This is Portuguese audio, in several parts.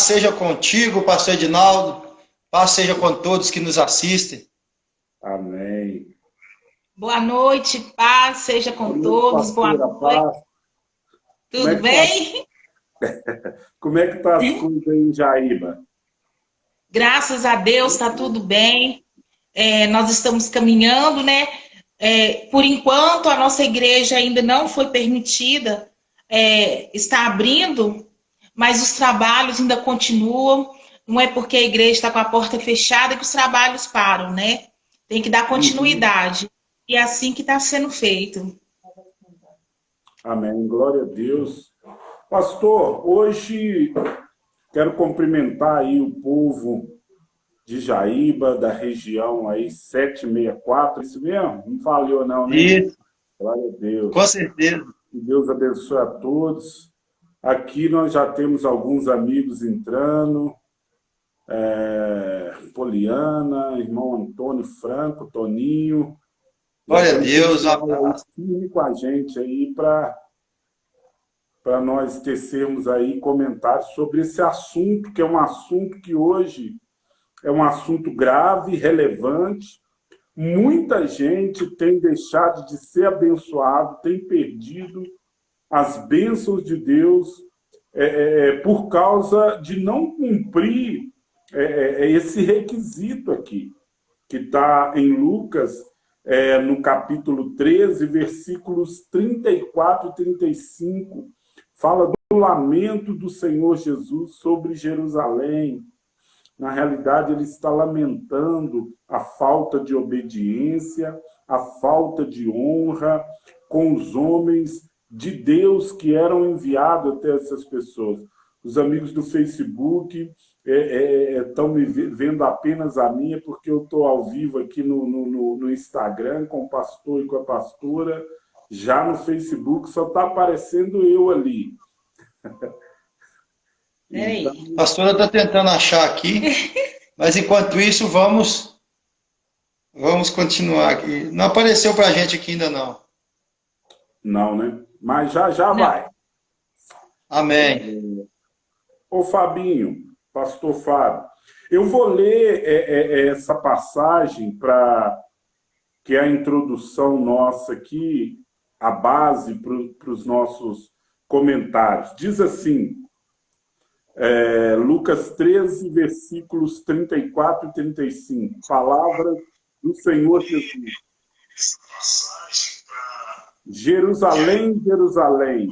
seja contigo, pastor Edinaldo. Paz seja com todos que nos assistem. Amém. Boa noite, paz seja com todos. Boa noite. Tudo bem? Como é que tá as coisas aí em Jaíba? Graças a Deus, está tudo bem. Nós estamos caminhando, né? Por enquanto, a nossa igreja ainda não foi permitida, está abrindo, mas os trabalhos ainda continuam. Não é porque a igreja está com a porta fechada que os trabalhos param, né? Tem que dar continuidade. E é assim que está sendo feito. Amém. Glória a Deus. Pastor, hoje quero cumprimentar aí o povo de Jaíba, da região aí 764. Isso mesmo? Não falhou não, né? Isso. Glória a Deus. Com certeza. Que Deus abençoe a todos. Aqui nós já temos alguns amigos entrando. Poliana, irmão Antônio Franco, Toninho. Glória a Deus. Firme com a gente aí para nós tecermos aí comentários sobre esse assunto, que é um assunto que hoje é um assunto grave, relevante. Muita gente tem deixado de ser abençoado, tem perdido as bênçãos de Deus por causa de não cumprir esse requisito aqui, que está em Lucas, no capítulo 13, versículos 34 e 35, fala do lamento do Senhor Jesus sobre Jerusalém. Na realidade, ele está lamentando a falta de obediência, a falta de honra com os homens de Deus que eram enviados até essas pessoas. Os amigos do Facebook estão me vendo apenas a minha, porque eu estou ao vivo aqui no Instagram com o pastor e com a pastora. Já no Facebook só está aparecendo eu ali. Então, a pastora está tentando achar aqui, mas enquanto isso, vamos continuar aqui. Não apareceu para a gente aqui ainda não. Não, né? Mas já vai. Amém. Ô Fabinho, pastor Fábio, eu vou ler essa passagem que é a introdução nossa aqui, a base para os nossos comentários. Diz assim, Lucas 13, versículos 34 e 35, palavras do Senhor Jesus. Jerusalém, Jerusalém,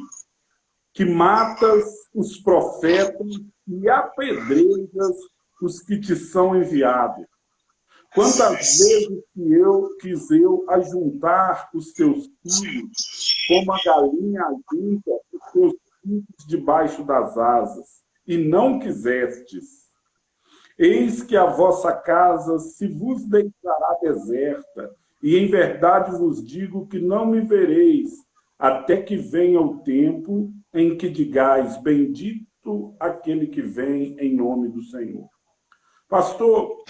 que matas os profetas e apedrejas os que te são enviados. Quantas vezes quis eu ajuntar os teus filhos, como a galinha ajunta os teus filhos debaixo das asas, e não quisestes. Eis que a vossa casa se vos deixará deserta, e em verdade vos digo que não me vereis, até que venha o tempo em que digais, bendito aquele que vem em nome do Senhor. Pastor,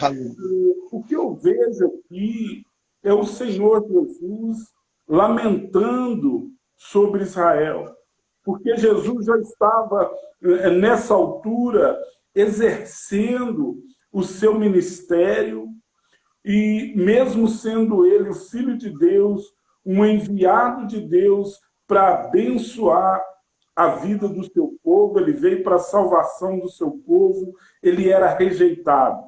o que eu vejo aqui é o Senhor Jesus lamentando sobre Israel, porque Jesus já estava, nessa altura, exercendo o seu ministério, e mesmo sendo ele o Filho de Deus, um enviado de Deus para abençoar a vida do seu povo, ele veio para a salvação do seu povo, ele era rejeitado.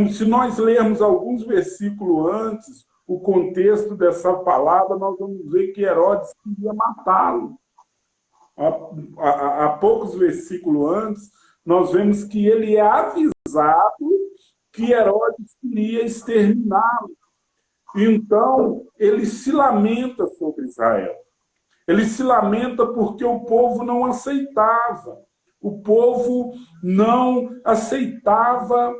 Se nós lermos alguns versículos antes, o contexto dessa palavra, nós vamos ver que Herodes queria matá-lo. Há poucos versículos antes, nós vemos que ele é avisado que Herodes queria exterminá-lo. Então, ele se lamenta sobre Israel. Ele se lamenta porque o povo não aceitava. O povo não aceitava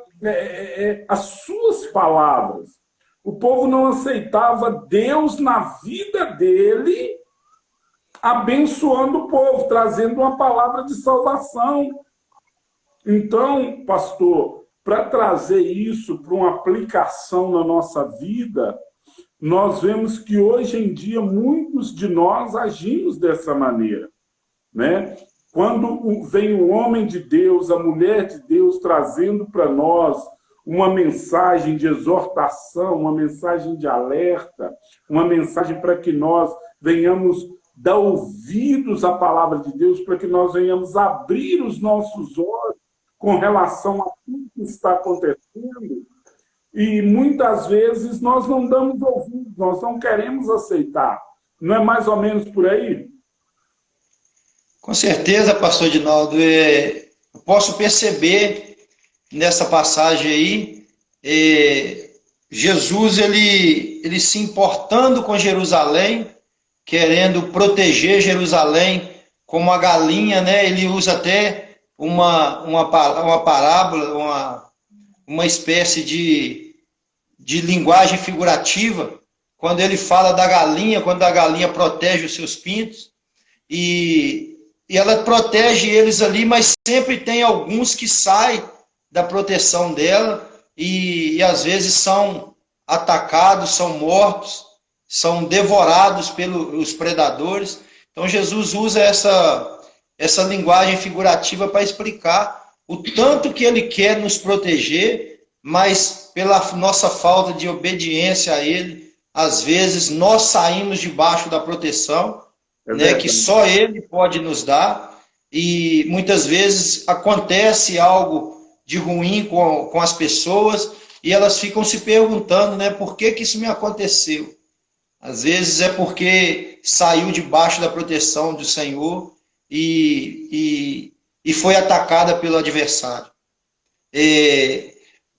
as suas palavras. O povo não aceitava Deus na vida dele, abençoando o povo, trazendo uma palavra de salvação. Então, pastor, para trazer isso para uma aplicação na nossa vida, nós vemos que hoje em dia muitos de nós agimos dessa maneira, né? Quando vem o homem de Deus, a mulher de Deus, trazendo para nós uma mensagem de exortação, uma mensagem de alerta, uma mensagem para que nós venhamos dar ouvidos à palavra de Deus, para que nós venhamos abrir os nossos olhos com relação a tudo que está acontecendo. E muitas vezes nós não damos ouvidos, nós não queremos aceitar. Não é mais ou menos por aí? Com certeza, pastor Edinaldo. Eu posso perceber nessa passagem aí, Jesus ele se importando com Jerusalém, querendo proteger Jerusalém como a galinha, né? Ele usa até uma parábola, uma espécie de linguagem figurativa, quando ele fala da galinha, quando a galinha protege os seus pintos, e ela protege eles ali, mas sempre tem alguns que saem da proteção dela e às vezes são atacados, são mortos, são devorados pelos predadores. Então Jesus usa essa linguagem figurativa para explicar o tanto que ele quer nos proteger, mas pela nossa falta de obediência a ele, às vezes nós saímos debaixo da proteção, né, que só ele pode nos dar, e muitas vezes acontece algo de ruim com as pessoas e elas ficam se perguntando, né, por que isso me aconteceu? Às vezes é porque saiu debaixo da proteção do Senhor e foi atacada pelo adversário.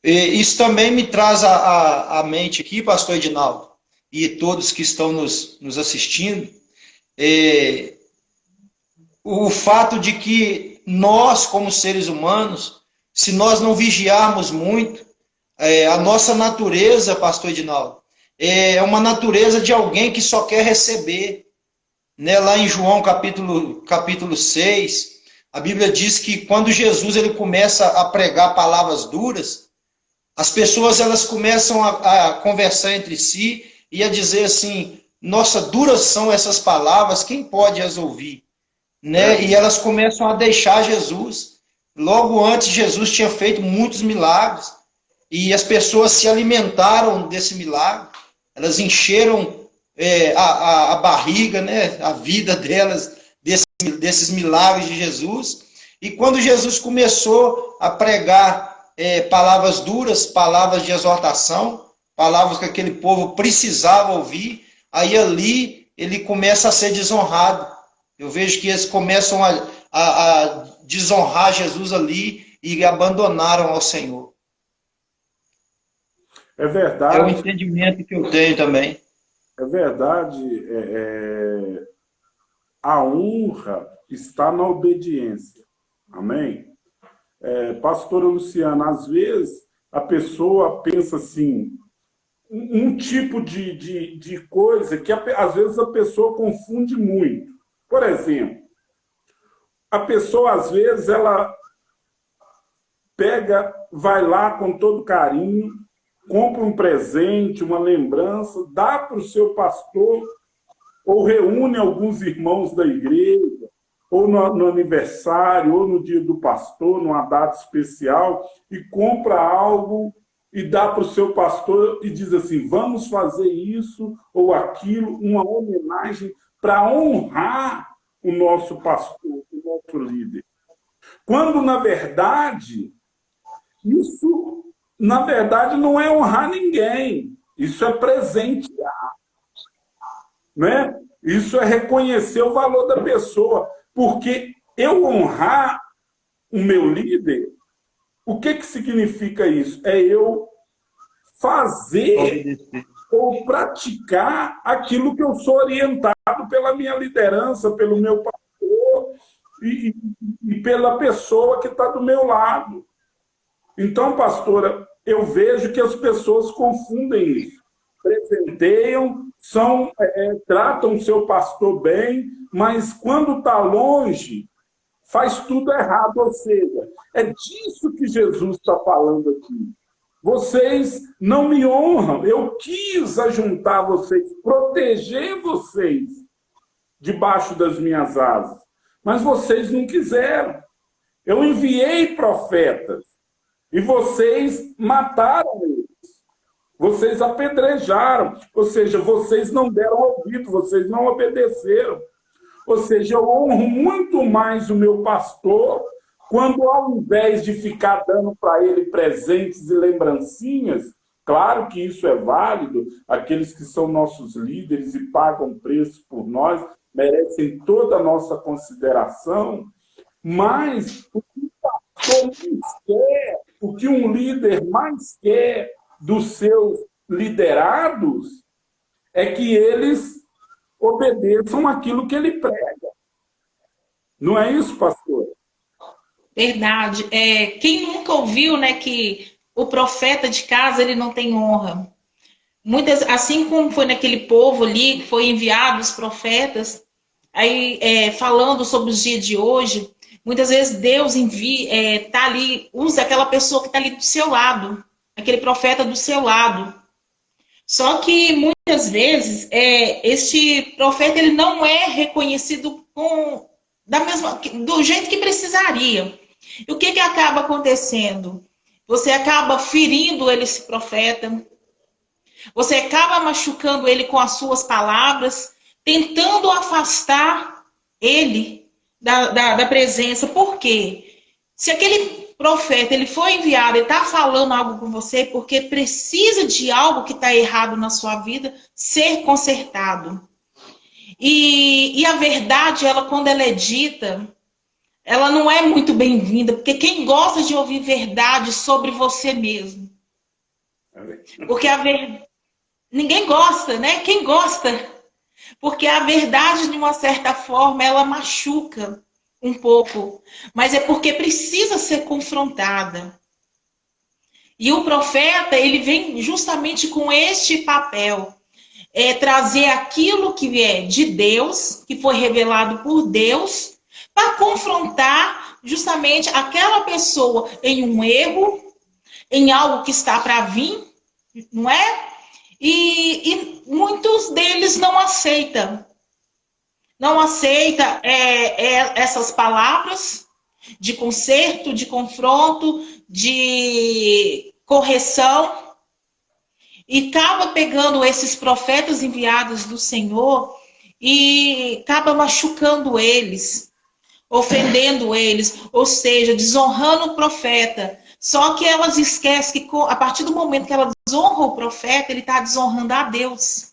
Isso também me traz à mente aqui, pastor Edinaldo, e todos que estão nos assistindo, o fato de que nós, como seres humanos, se nós não vigiarmos muito, a nossa natureza, pastor Edinaldo, é uma natureza de alguém que só quer receber. Né? Lá em João capítulo 6, a Bíblia diz que quando Jesus ele começa a pregar palavras duras, as pessoas elas começam a conversar entre si e a dizer assim, nossa, duras são essas palavras, quem pode as ouvir? Né? E elas começam a deixar Jesus. Logo antes, Jesus tinha feito muitos milagres e as pessoas se alimentaram desse milagre. Elas encheram a barriga, né? A vida delas, desses milagres de Jesus. E quando Jesus começou a pregar palavras duras, palavras de exortação, palavras que aquele povo precisava ouvir, aí ali ele começa a ser desonrado. Eu vejo que eles começam a desonrar Jesus ali e abandonaram ao Senhor. É verdade. É o entendimento que eu tenho também. É verdade. A honra está na obediência. Amém? Pastora Luciana, às vezes a pessoa pensa assim, um tipo de coisa que às vezes a pessoa confunde muito. Por exemplo, a pessoa às vezes ela vai lá com todo carinho, compra um presente, uma lembrança, dá para o seu pastor, ou reúne alguns irmãos da igreja, ou no aniversário, ou no dia do pastor, numa data especial, e compra algo e dá para o seu pastor e diz assim, vamos fazer isso ou aquilo, uma homenagem para honrar o nosso pastor, o nosso líder. Quando, na verdade, isso, não é honrar ninguém. Isso é presentear. Né? Isso é reconhecer o valor da pessoa. Porque eu honrar o meu líder, o que significa isso? É eu fazer ou praticar aquilo que eu sou orientado pela minha liderança, pelo meu pastor e pela pessoa que está do meu lado. Então, pastora, eu vejo que as pessoas confundem isso. Presenteiam, tratam o seu pastor bem, mas quando está longe, faz tudo errado. Ou seja, é disso que Jesus está falando aqui. Vocês não me honram. Eu quis ajuntar vocês, proteger vocês debaixo das minhas asas. mas vocês não quiseram. Eu enviei profetas e vocês mataram eles. Vocês apedrejaram, ou seja, vocês não deram ouvido, vocês não obedeceram. Ou seja, eu honro muito mais o meu pastor quando, ao invés de ficar dando para ele presentes e lembrancinhas, claro que isso é válido, aqueles que são nossos líderes e pagam preço por nós, merecem toda a nossa consideração, mas o que o pastor mais quer, o que um líder mais quer dos seus liderados, é que eles obedeçam aquilo que ele prega. Não é isso, pastor? Verdade. Quem nunca ouviu, né, que o profeta de casa ele não tem honra? Assim como foi naquele povo ali que foi enviado os profetas, aí falando sobre os dias de hoje, muitas vezes Deus tá ali, usa aquela pessoa que está ali do seu lado, aquele profeta do seu lado. Só que muitas vezes este profeta ele não é reconhecido do jeito que precisaria. E o que acaba acontecendo? Você acaba ferindo esse profeta, você acaba machucando ele com as suas palavras, tentando afastar ele da presença. Por quê? Se aquele profeta ele foi enviado, ele está falando algo com você porque precisa de algo que está errado na sua vida ser consertado. E a verdade, quando ela é dita, ela não é muito bem-vinda, porque quem gosta de ouvir verdade sobre você mesmo? Porque ninguém gosta, né? Quem gosta? Porque a verdade, de uma certa forma, ela machuca um pouco, mas é porque precisa ser confrontada. E o profeta, ele vem justamente com este papel, trazer aquilo que é de Deus, que foi revelado por Deus, para confrontar justamente aquela pessoa em um erro, em algo que está para vir, não é? E muitos deles não aceitam. Não aceita essas palavras de conserto, de confronto, de correção, e acaba pegando esses profetas enviados do Senhor e acaba machucando eles, ofendendo eles, ou seja, desonrando o profeta. Só que elas esquecem que a partir do momento que ela desonra o profeta, ele está desonrando a Deus.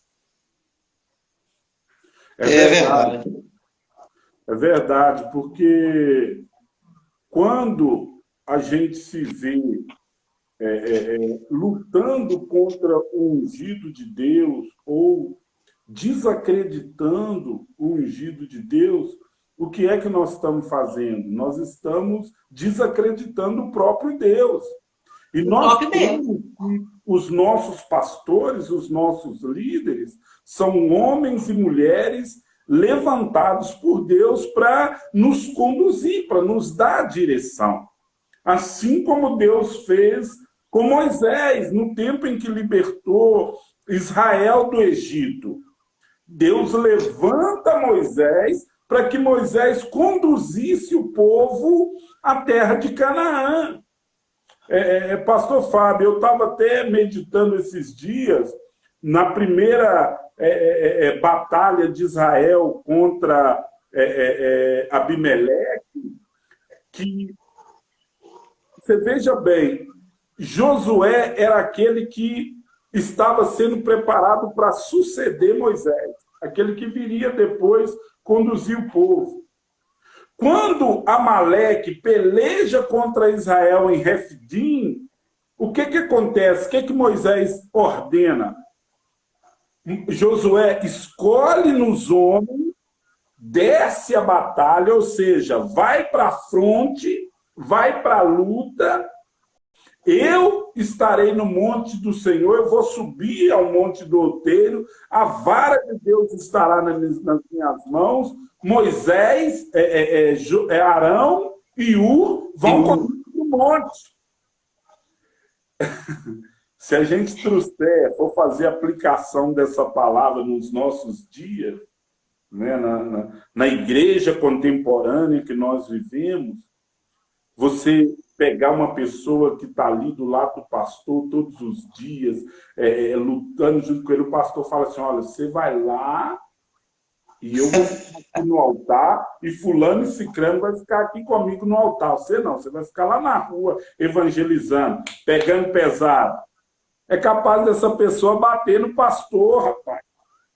É verdade. É verdade, porque quando a gente se vê lutando contra o ungido de Deus ou desacreditando o ungido de Deus, o que é que nós estamos fazendo? Nós estamos desacreditando o próprio Deus. E nós temos que os nossos pastores, os nossos líderes, são homens e mulheres levantados por Deus para nos conduzir, para nos dar direção. Assim como Deus fez com Moisés, no tempo em que libertou Israel do Egito. Deus levanta Moisés para que Moisés conduzisse o povo à terra de Canaã. Pastor Fábio, eu estava até meditando esses dias na primeira batalha de Israel contra Abimeleque, que, você veja bem, Josué era aquele que estava sendo preparado para suceder Moisés, aquele que viria depois conduzir o povo. Quando Amaleque peleja contra Israel em Refidim, o que acontece? O que Moisés ordena? Josué escolhe nos homens, desce a batalha, ou seja, vai para a fronte, vai para a luta. Eu estarei no monte do Senhor, eu vou subir ao monte do outeiro, a vara de Deus estará nas minhas mãos, Moisés, Arão e Ur vão comigo no monte. Se a gente for fazer aplicação dessa palavra nos nossos dias, né, na igreja contemporânea que nós vivemos, você pegar uma pessoa que está ali do lado do pastor todos os dias, lutando junto com ele, o pastor fala assim, olha, você vai lá e eu vou ficar aqui no altar e fulano e cicrano vai ficar aqui comigo no altar. Você não, você vai ficar lá na rua evangelizando, pegando pesado. É capaz dessa pessoa bater no pastor, rapaz.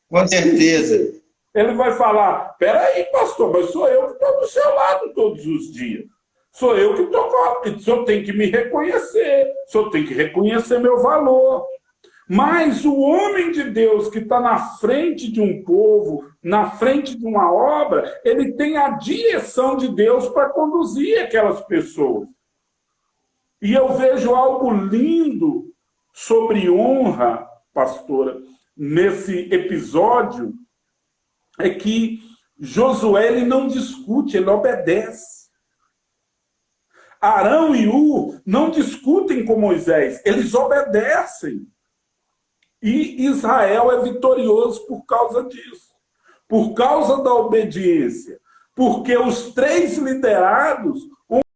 Com certeza. Ele vai falar, peraí, pastor, mas sou eu que estou do seu lado todos os dias. Sou eu que estou com... O senhor tem que me reconhecer. O senhor tem que reconhecer meu valor. Mas o homem de Deus que está na frente de um povo, na frente de uma obra, ele tem a direção de Deus para conduzir aquelas pessoas. E eu vejo algo lindo sobre honra, pastora, nesse episódio, é que Josué ele não discute, ele obedece. Arão e Ur não discutem com Moisés, eles obedecem. E Israel é vitorioso por causa disso, por causa da obediência, porque os 3 liderados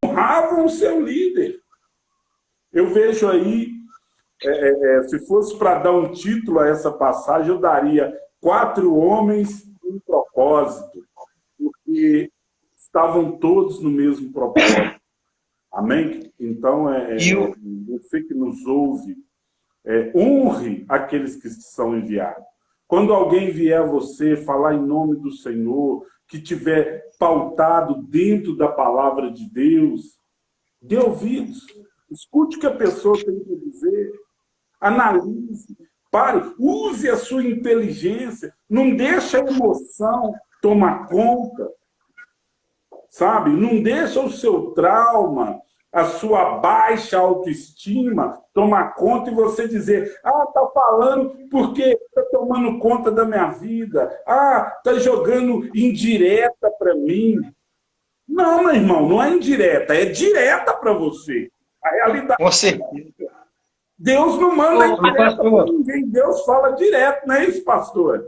honravam o seu líder. Eu vejo aí, se fosse para dar um título a essa passagem, eu daria 4 homens e um propósito, porque estavam todos no mesmo propósito. Amém? Então, você que nos ouve, honre aqueles que são enviados. Quando alguém vier a você falar em nome do Senhor, que tiver pautado dentro da palavra de Deus, dê ouvidos, escute o que a pessoa tem que dizer, analise, pare, use a sua inteligência, não deixe a emoção tomar conta, sabe? Não deixa o seu trauma, a sua baixa autoestima tomar conta e você dizer, tá falando porque está tomando conta da minha vida, está jogando indireta para mim. Não, meu irmão, não é indireta, é direta para você. A realidade. Com certeza. Deus não manda indireta para ninguém, Deus fala direto, não é isso, pastor?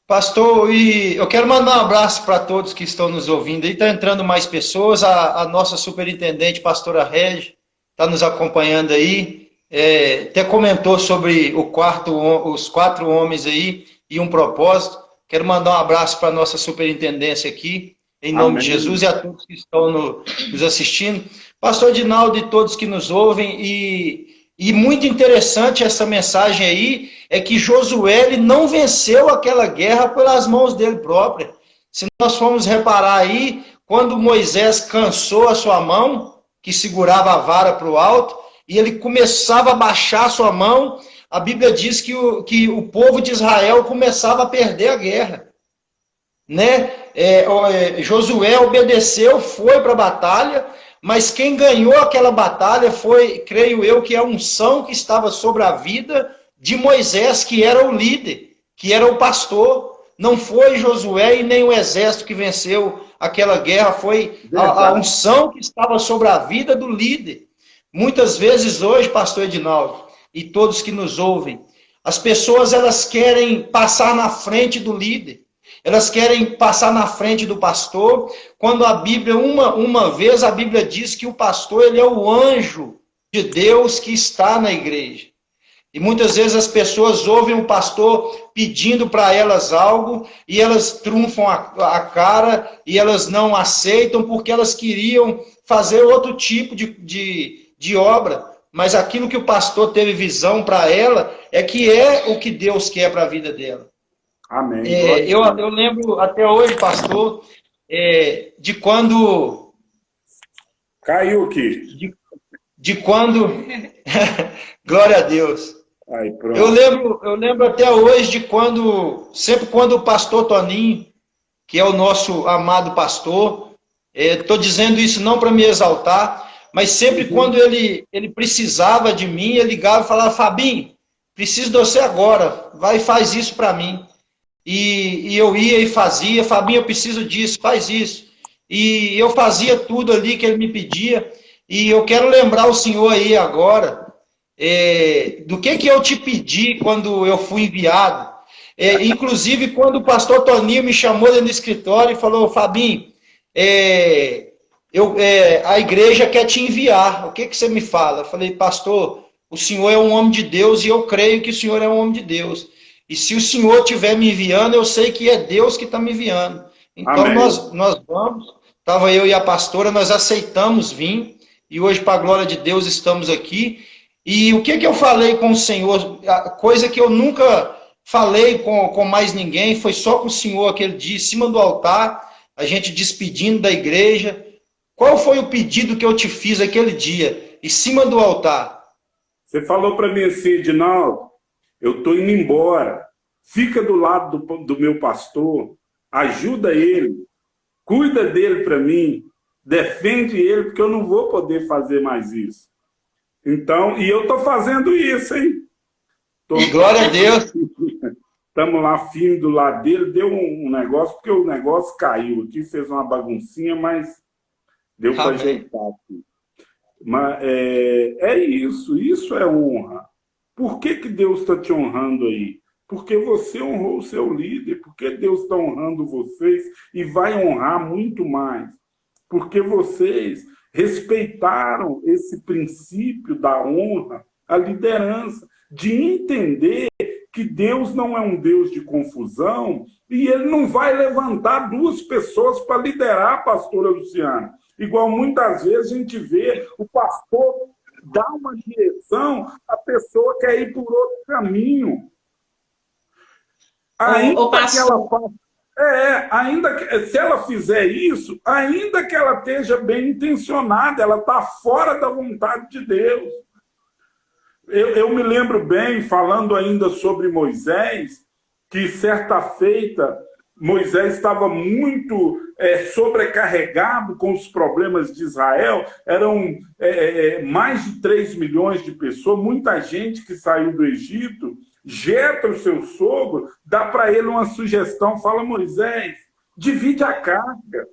Pastor, e eu quero mandar um abraço para todos que estão nos ouvindo. Aí está entrando mais pessoas, a nossa superintendente, pastora Regi, está nos acompanhando aí. Até comentou sobre os 4 homens aí e um propósito. Quero mandar um abraço para a nossa superintendência aqui, em nome de Jesus, e a todos que estão nos assistindo. Pastor Edinaldo e todos que nos ouvem, e muito interessante essa mensagem aí, é que Josué ele não venceu aquela guerra pelas mãos dele próprio. Se nós formos reparar aí, quando Moisés cansou a sua mão, que segurava a vara para o alto, e ele começava a baixar a sua mão, a Bíblia diz que o povo de Israel começava a perder a guerra. Né? Josué obedeceu, foi para a batalha, mas quem ganhou aquela batalha foi, creio eu, que a unção que estava sobre a vida de Moisés, que era o líder, que era o pastor. Não foi Josué e nem o exército que venceu aquela guerra, foi a unção que estava sobre a vida do líder. Muitas vezes hoje, pastor Edinaldo, e todos que nos ouvem, as pessoas elas querem passar na frente do líder. Elas querem passar na frente do pastor, quando a Bíblia, uma vez a Bíblia diz que o pastor ele é o anjo de Deus que está na igreja. E muitas vezes as pessoas ouvem o pastor pedindo para elas algo, e elas trunfam a cara, e elas não aceitam, porque elas queriam fazer outro tipo de obra. Mas aquilo que o pastor teve visão para ela, é que é o que Deus quer para a vida dela. Amém. Eu lembro até hoje, pastor, de quando... Caiu aqui. De quando... Glória a Deus. Aí, pronto. Eu lembro até hoje de sempre quando o pastor Toninho, que é o nosso amado pastor, estou dizendo isso não para me exaltar, mas sempre quando ele precisava de mim, ele ligava e falava, Fabinho, preciso de você agora, vai e faz isso para mim. E eu ia e fazia, Fabinho, eu preciso disso, faz isso. E eu fazia tudo ali que ele me pedia. E eu quero lembrar o senhor aí agora, do que eu te pedi quando eu fui enviado. Inclusive, quando o pastor Toninho me chamou no escritório e falou, Fabinho, a igreja quer te enviar, o que você me fala? Eu falei, pastor, o senhor é um homem de Deus e eu creio que o senhor é um homem de Deus. E se o senhor estiver me enviando, eu sei que é Deus que está me enviando. Então, nós vamos, estava eu e a pastora, nós aceitamos vir, e hoje, para a glória de Deus, estamos aqui. E o que eu falei com o Senhor, a coisa que eu nunca falei com mais ninguém, foi só com o Senhor aquele dia, em cima do altar, a gente despedindo da igreja. Qual foi o pedido que eu te fiz aquele dia, em cima do altar? Você falou para mim assim, Edinaldo, eu estou indo embora, fica do lado do meu pastor, ajuda ele, cuida dele para mim, defende ele, porque eu não vou poder fazer mais isso. Então, e eu estou fazendo isso, hein? Glória a Deus. Estamos lá firme do lado dele, deu um negócio, porque o negócio caiu aqui, fez uma baguncinha, mas deu para ajeitar aqui. Mas isso é honra. Por que Deus está te honrando aí? Porque você honrou o seu líder, porque Deus está honrando vocês e vai honrar muito mais. Porque vocês respeitaram esse princípio da honra, a liderança, de entender que Deus não é um Deus de confusão e ele não vai levantar duas pessoas para liderar, pastora Luciana. Igual muitas vezes a gente vê o pastor dar uma direção, a pessoa quer ir por outro caminho. Ainda que ela faça, se ela fizer isso, ainda que ela esteja bem intencionada, ela está fora da vontade de Deus. Eu me lembro bem, falando ainda sobre Moisés, que certa feita Moisés estava muito sobrecarregado com os problemas de Israel. Eram mais de 3 milhões de pessoas, muita gente que saiu do Egito. Jetro, seu sogro, dá para ele uma sugestão, fala, Moisés, divide a carga.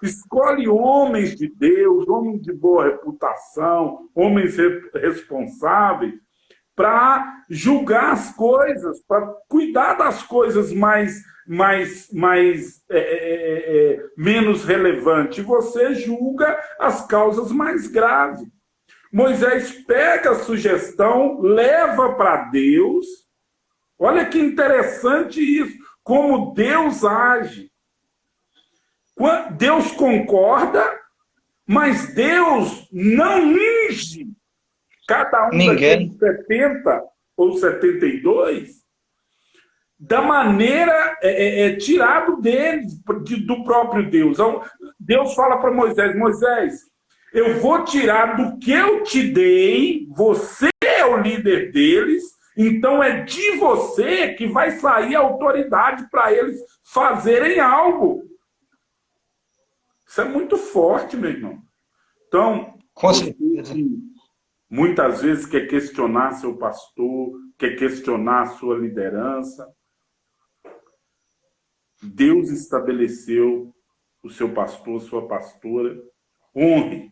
Escolhe homens de Deus, homens de boa reputação, homens responsáveis, para julgar as coisas, para cuidar das coisas menos relevantes. Você julga as causas mais graves. Moisés pega a sugestão, leva para Deus. Olha que interessante isso, como Deus age. Deus concorda, mas Deus não unge cada um daqueles 70 ou 72 da maneira tirado deles, do próprio Deus. Deus fala para Moisés, Moisés, eu vou tirar do que eu te dei, você é o líder deles, então é de você que vai sair a autoridade para eles fazerem algo. Isso é muito forte, meu irmão. Então, você muitas vezes quer questionar seu pastor, quer questionar sua liderança. Deus estabeleceu o seu pastor, sua pastora. Honre.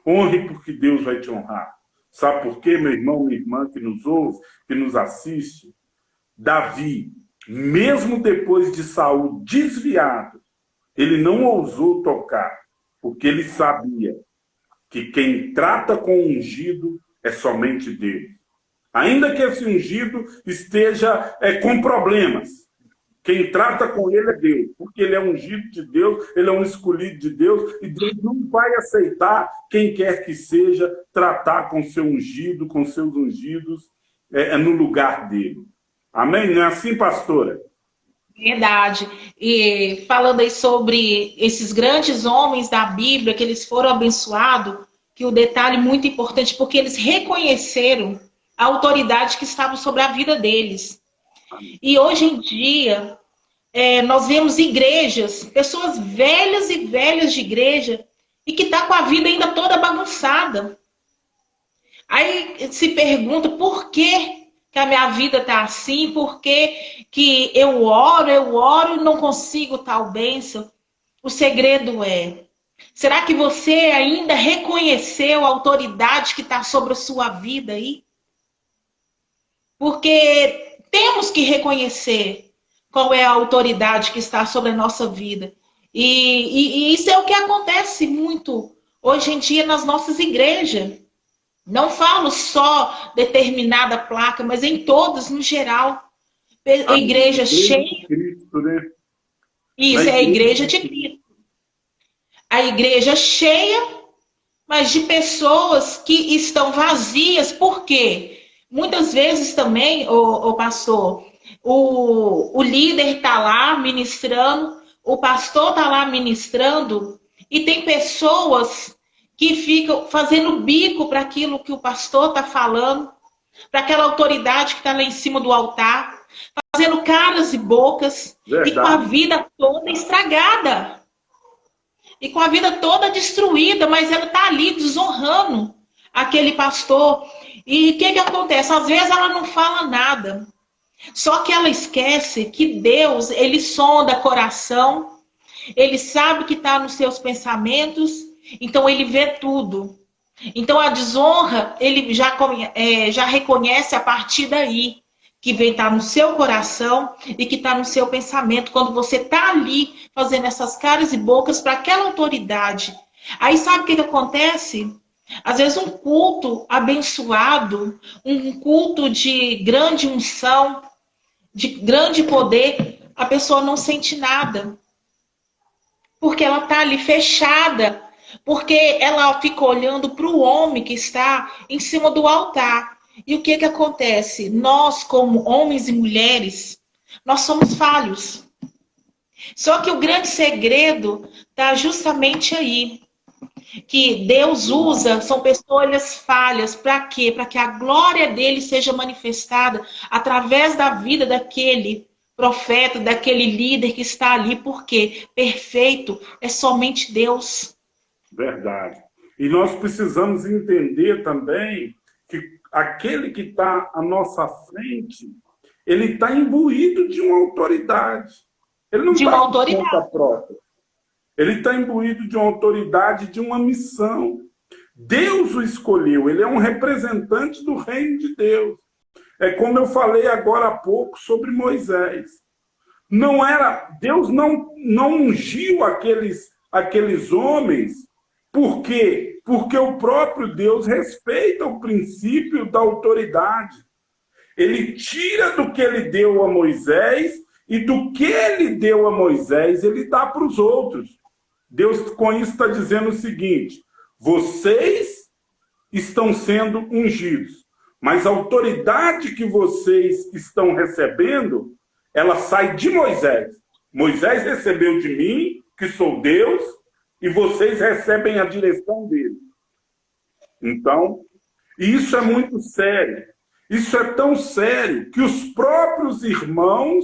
Honre porque Deus vai te honrar. Sabe por quê, meu irmão, minha irmã que nos ouve, que nos assiste? Davi, mesmo depois de Saul desviado, ele não ousou tocar, porque ele sabia que quem trata com o ungido é somente Deus. Ainda que esse ungido esteja com problemas, quem trata com ele é Deus, porque ele é ungido de Deus, ele é um escolhido de Deus, e Deus não vai aceitar quem quer que seja tratar com seu ungido, com seus ungidos, no lugar dele. Amém? Não é assim, pastora? Verdade. E falando aí sobre esses grandes homens da Bíblia, que eles foram abençoados, que o detalhe muito importante, porque eles reconheceram a autoridade que estava sobre a vida deles. E hoje em dia, nós vemos igrejas, pessoas velhas e velhas de igreja, e que tá com a vida ainda toda bagunçada. Aí se pergunta, por que a minha vida tá assim? Por que eu oro e não consigo tal bênção? O segredo será que você ainda reconheceu a autoridade que está sobre a sua vida aí? Porque temos que reconhecer qual é a autoridade que está sobre a nossa vida. E isso é o que acontece muito hoje em dia nas nossas igrejas. Não falo só determinada placa, mas em todas, no geral. A igreja cheia. Cristo, né? Isso, é a igreja de Cristo. A igreja cheia, mas de pessoas que estão vazias. Por quê? Muitas vezes também, o pastor, o líder está lá ministrando, o pastor está lá ministrando, e tem pessoas que ficam fazendo bico para aquilo que o pastor está falando, para aquela autoridade que está lá em cima do altar, fazendo caras e bocas, Verdade. E com a vida toda estragada. E com a vida toda destruída, mas ela está ali desonrando aquele pastor. E o que acontece? Às vezes ela não fala nada. Só que ela esquece que Deus, ele sonda coração, ele sabe que está nos seus pensamentos, então ele vê tudo. Então a desonra, ele já reconhece a partir daí, que vem estar no seu coração e que está no seu pensamento, quando você está ali fazendo essas caras e bocas para aquela autoridade. Aí sabe o que acontece? Às vezes um culto abençoado, um culto de grande unção, de grande poder, a pessoa não sente nada. Porque ela está ali fechada, porque ela fica olhando para o homem que está em cima do altar. E o que acontece? Nós, como homens e mulheres, nós somos falhos. Só que o grande segredo está justamente aí. Que Deus usa, são pessoas falhas, para quê? Para que a glória dele seja manifestada através da vida daquele profeta, daquele líder que está ali, porque perfeito é somente Deus. Verdade. E nós precisamos entender também que aquele que está à nossa frente, ele está imbuído de uma autoridade. Ele não está por conta própria. Ele está imbuído de uma autoridade, de uma missão. Deus o escolheu, ele é um representante do reino de Deus. É como eu falei agora há pouco sobre Moisés. Deus não ungiu aqueles homens. Por quê? Porque o próprio Deus respeita o princípio da autoridade. Ele tira do que ele deu a Moisés e do que ele deu a Moisés, ele dá para os outros. Deus com isso está dizendo o seguinte: vocês estão sendo ungidos, mas a autoridade que vocês estão recebendo, ela sai de Moisés. Moisés recebeu de mim, que sou Deus, e vocês recebem a direção dele. Então, isso é muito sério. Isso é tão sério que os próprios irmãos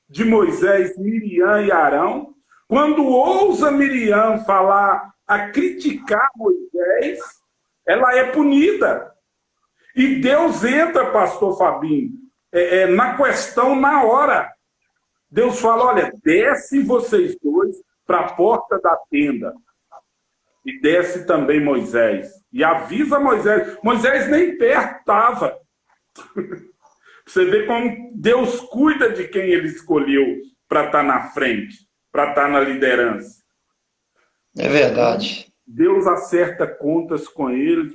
de Moisés, Miriam e Arão, quando ousa Miriam falar a criticar Moisés, ela é punida. E Deus entra, pastor Fabinho, na questão na hora. Deus fala, olha, desce vocês dois para a porta da tenda. E desce também Moisés. E avisa Moisés. Moisés nem perto estava. Você vê como Deus cuida de quem ele escolheu para estar na frente, para estar na liderança. É verdade. Deus acerta contas com eles.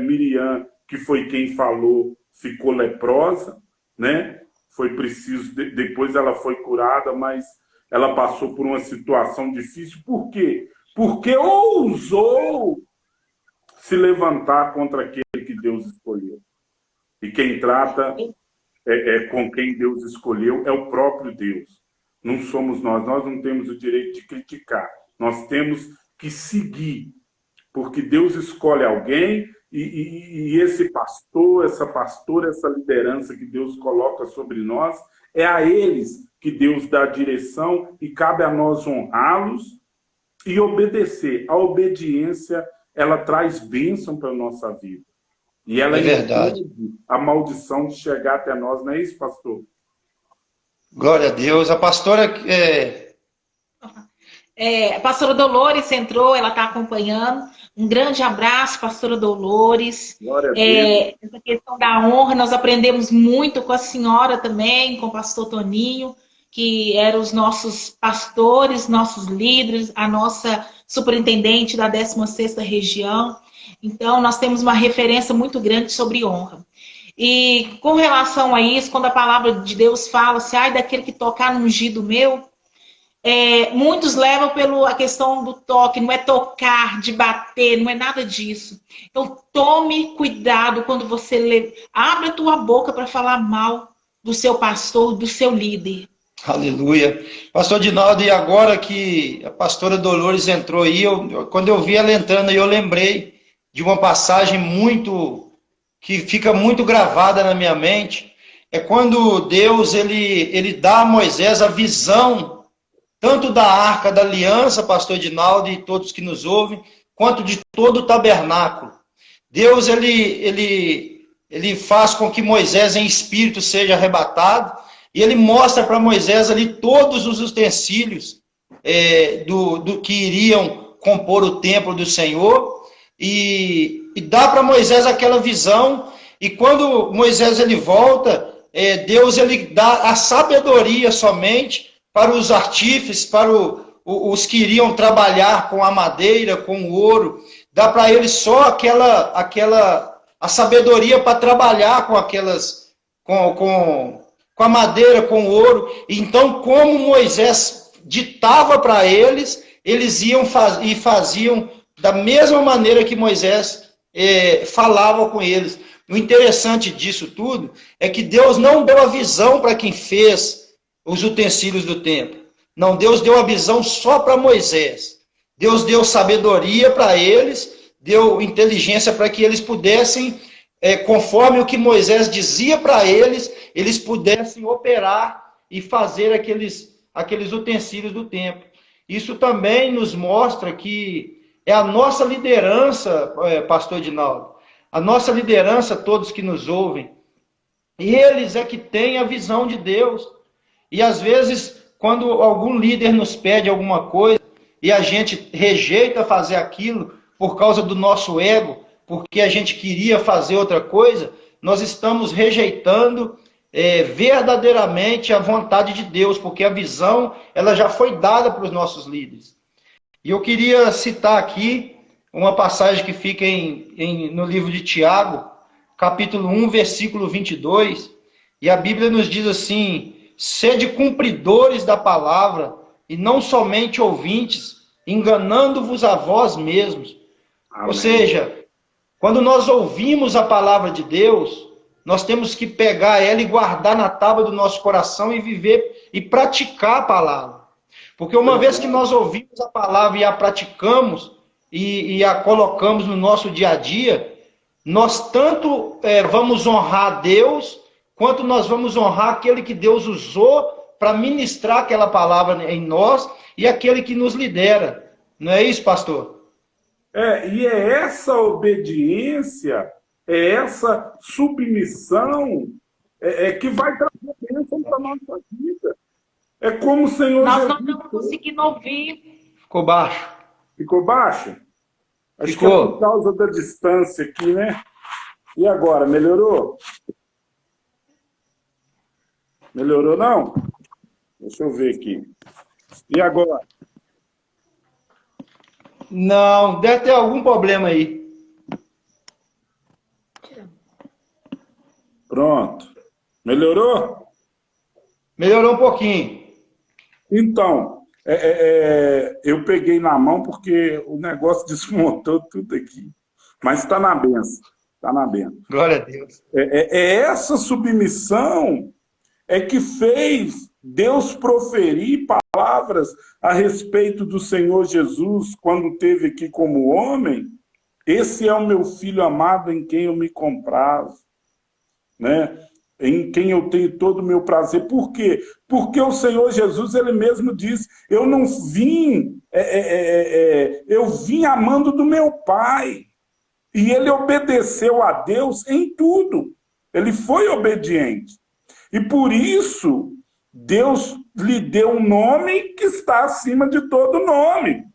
Miriam, que foi quem falou, ficou leprosa, né? Foi preciso, depois ela foi curada, mas ela passou por uma situação difícil. Por quê? Porque ousou se levantar contra aquele que Deus escolheu. E quem trata com quem Deus escolheu é o próprio Deus. Não somos nós. Nós não temos o direito de criticar. Nós temos que seguir. Porque Deus escolhe alguém e esse pastor, essa pastora, essa liderança que Deus coloca sobre nós, é a eles que Deus dá a direção e cabe a nós honrá-los e obedecer. A obediência, ela traz bênção para a nossa vida. E ela verdade. A maldição de chegar até nós, não é isso, pastor? Glória a Deus. A pastora... A pastora Dolores entrou, ela está acompanhando. Um grande abraço, pastora Dolores. Glória a Deus. Essa questão da honra, nós aprendemos muito com a senhora também, com o pastor Toninho, que eram os nossos pastores, nossos líderes, a nossa superintendente da 16ª região. Então, nós temos uma referência muito grande sobre honra. E com relação a isso, quando a palavra de Deus fala, se ai daquele que tocar no ungido meu, muitos levam pela questão do toque, não é tocar, de bater, não é nada disso. Então, tome cuidado quando você abre a tua boca para falar mal do seu pastor, do seu líder. Aleluia. Pastor Dinaldo, e agora que a pastora Dolores entrou aí, quando eu vi ela entrando aí, eu lembrei de uma passagem que fica muito gravada na minha mente. É quando Deus ele dá a Moisés a visão tanto da Arca da Aliança, pastor Dinaldo e todos que nos ouvem, quanto de todo o tabernáculo. Deus ele faz com que Moisés em espírito seja arrebatado, e ele mostra para Moisés ali todos os utensílios do que iriam compor o templo do Senhor, e dá para Moisés aquela visão, e quando Moisés ele volta, Deus ele dá a sabedoria somente para os artífices, para os que iriam trabalhar com a madeira, com o ouro, dá para eles só a sabedoria para trabalhar com a madeira, com o ouro. Então, como Moisés ditava para eles, eles iam e faziam da mesma maneira que Moisés falava com eles. O interessante disso tudo é que Deus não deu a visão para quem fez os utensílios do templo. Não, Deus deu a visão só para Moisés. Deus deu sabedoria para eles, deu inteligência para que eles pudessem, conforme o que Moisés dizia para eles pudessem operar e fazer aqueles utensílios do templo. Isso também nos mostra que é a nossa liderança, pastor Dinaldo, a nossa liderança, todos que nos ouvem, eles é que têm a visão de Deus. E às vezes, quando algum líder nos pede alguma coisa e a gente rejeita fazer aquilo por causa do nosso ego, porque a gente queria fazer outra coisa, nós estamos rejeitando verdadeiramente a vontade de Deus, porque a visão ela já foi dada para os nossos líderes. E eu queria citar aqui uma passagem que fica no livro de Tiago, capítulo 1, versículo 22, e a Bíblia nos diz assim: sede cumpridores da palavra, e não somente ouvintes, enganando-vos a vós mesmos. Amém. Ou seja, quando nós ouvimos a palavra de Deus, nós temos que pegar ela e guardar na tábua do nosso coração e viver e praticar a palavra. Porque uma vez que nós ouvimos a palavra e a praticamos, e a colocamos no nosso dia a dia, nós tanto vamos honrar a Deus, quanto nós vamos honrar aquele que Deus usou para ministrar aquela palavra em nós e aquele que nos lidera. Não é isso, pastor? E é essa obediência, é essa submissão que vai trazer bênção para a nossa vida. É como o Senhor Nós Jesus... não estamos conseguindo ouvir. Ficou baixo. Ficou baixo? Acho Ficou. que é por causa da distância aqui, né? E agora, melhorou? Melhorou, não? Deixa eu ver aqui. E agora? Não, deve ter algum problema aí. Pronto. Melhorou? Melhorou um pouquinho. Então, eu peguei na mão porque o negócio desmontou tudo aqui. Mas está na benção. Está na benção. Glória a Deus. Essa submissão que fez Deus proferir palavras a respeito do Senhor Jesus quando esteve aqui como homem. Esse é o meu filho amado em quem eu me comprazo, né? Em quem eu tenho todo o meu prazer. Por quê? Porque o Senhor Jesus, ele mesmo diz, eu não vim, eu vim amando do meu Pai. E ele obedeceu a Deus em tudo. Ele foi obediente. E por isso, Deus lhe deu um nome que está acima de todo nome.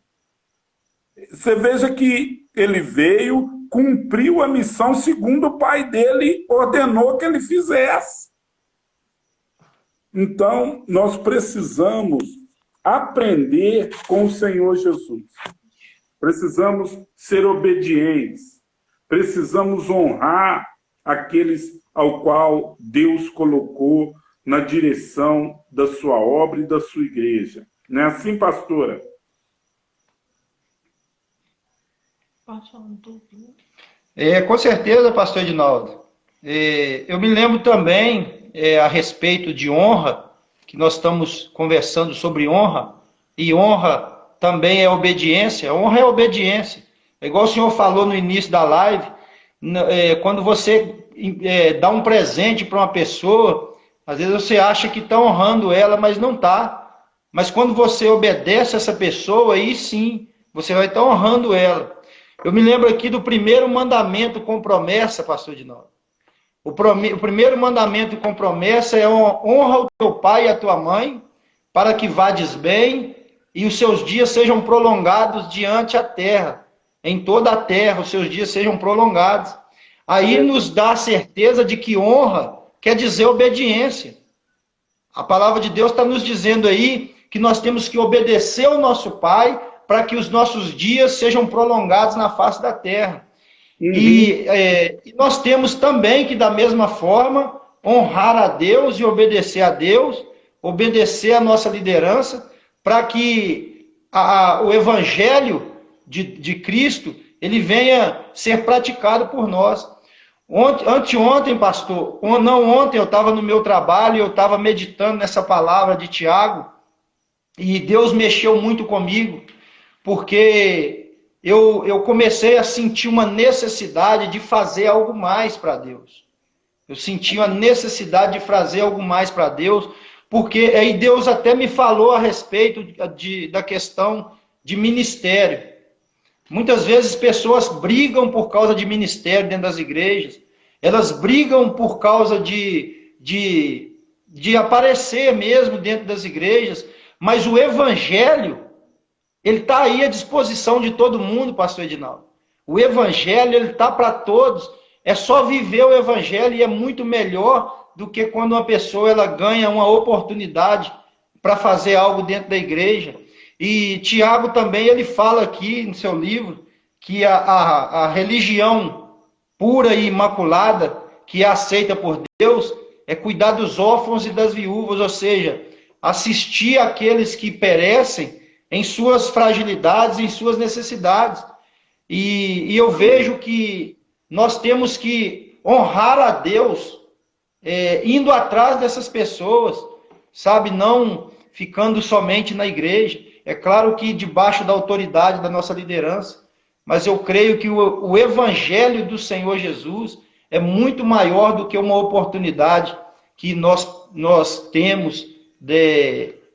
Você veja que ele veio, cumpriu a missão segundo o pai dele ordenou que ele fizesse. Então, nós precisamos aprender com o Senhor Jesus. Precisamos ser obedientes. Precisamos honrar aqueles ao qual Deus colocou na direção da sua obra e da sua igreja. Não é assim, pastora? Com certeza, pastor Edinaldo. Eu me lembro também a respeito de honra, que nós estamos conversando sobre honra, e honra também é obediência. Honra é obediência. É igual o senhor falou no início da live, quando você dá um presente para uma pessoa, às vezes você acha que está honrando ela, mas não está. Mas quando você obedece essa pessoa, aí sim, você vai estar honrando ela. Eu me lembro aqui do primeiro mandamento com promessa, pastor Edinaldo. O primeiro mandamento com promessa é honra o teu pai e a tua mãe, para que vades bem e os seus dias sejam prolongados diante a terra. Em toda a terra os seus dias sejam prolongados. Aí nos dá a certeza de que honra quer dizer obediência. A palavra de Deus está nos dizendo aí que nós temos que obedecer ao nosso pai para que os nossos dias sejam prolongados na face da terra. Uhum. E nós temos também que, da mesma forma, honrar a Deus e obedecer a Deus, obedecer a nossa liderança, para que o evangelho de Cristo ele venha ser praticado por nós. Anteontem, pastor, não ontem, eu estava no meu trabalho, eu estava meditando nessa palavra de Tiago, e Deus mexeu muito comigo, porque eu comecei a sentir uma necessidade de fazer algo mais para Deus. Eu senti uma necessidade de fazer algo mais para Deus, porque aí Deus até me falou a respeito da questão de ministério. Muitas vezes pessoas brigam por causa de ministério dentro das igrejas, elas brigam por causa de aparecer mesmo dentro das igrejas, mas o evangelho, ele está aí à disposição de todo mundo, pastor Edinaldo. O evangelho, ele está para todos. É só viver o evangelho e é muito melhor do que quando uma pessoa ela ganha uma oportunidade para fazer algo dentro da igreja. E Tiago também, ele fala aqui no seu livro que a religião pura e imaculada, que é aceita por Deus, é cuidar dos órfãos e das viúvas, ou seja, assistir aqueles que perecem em suas fragilidades, em suas necessidades. E eu vejo que nós temos que honrar a Deus, indo atrás dessas pessoas, sabe, não ficando somente na igreja. É claro que debaixo da autoridade da nossa liderança, mas eu creio que o evangelho do Senhor Jesus é muito maior do que uma oportunidade que nós temos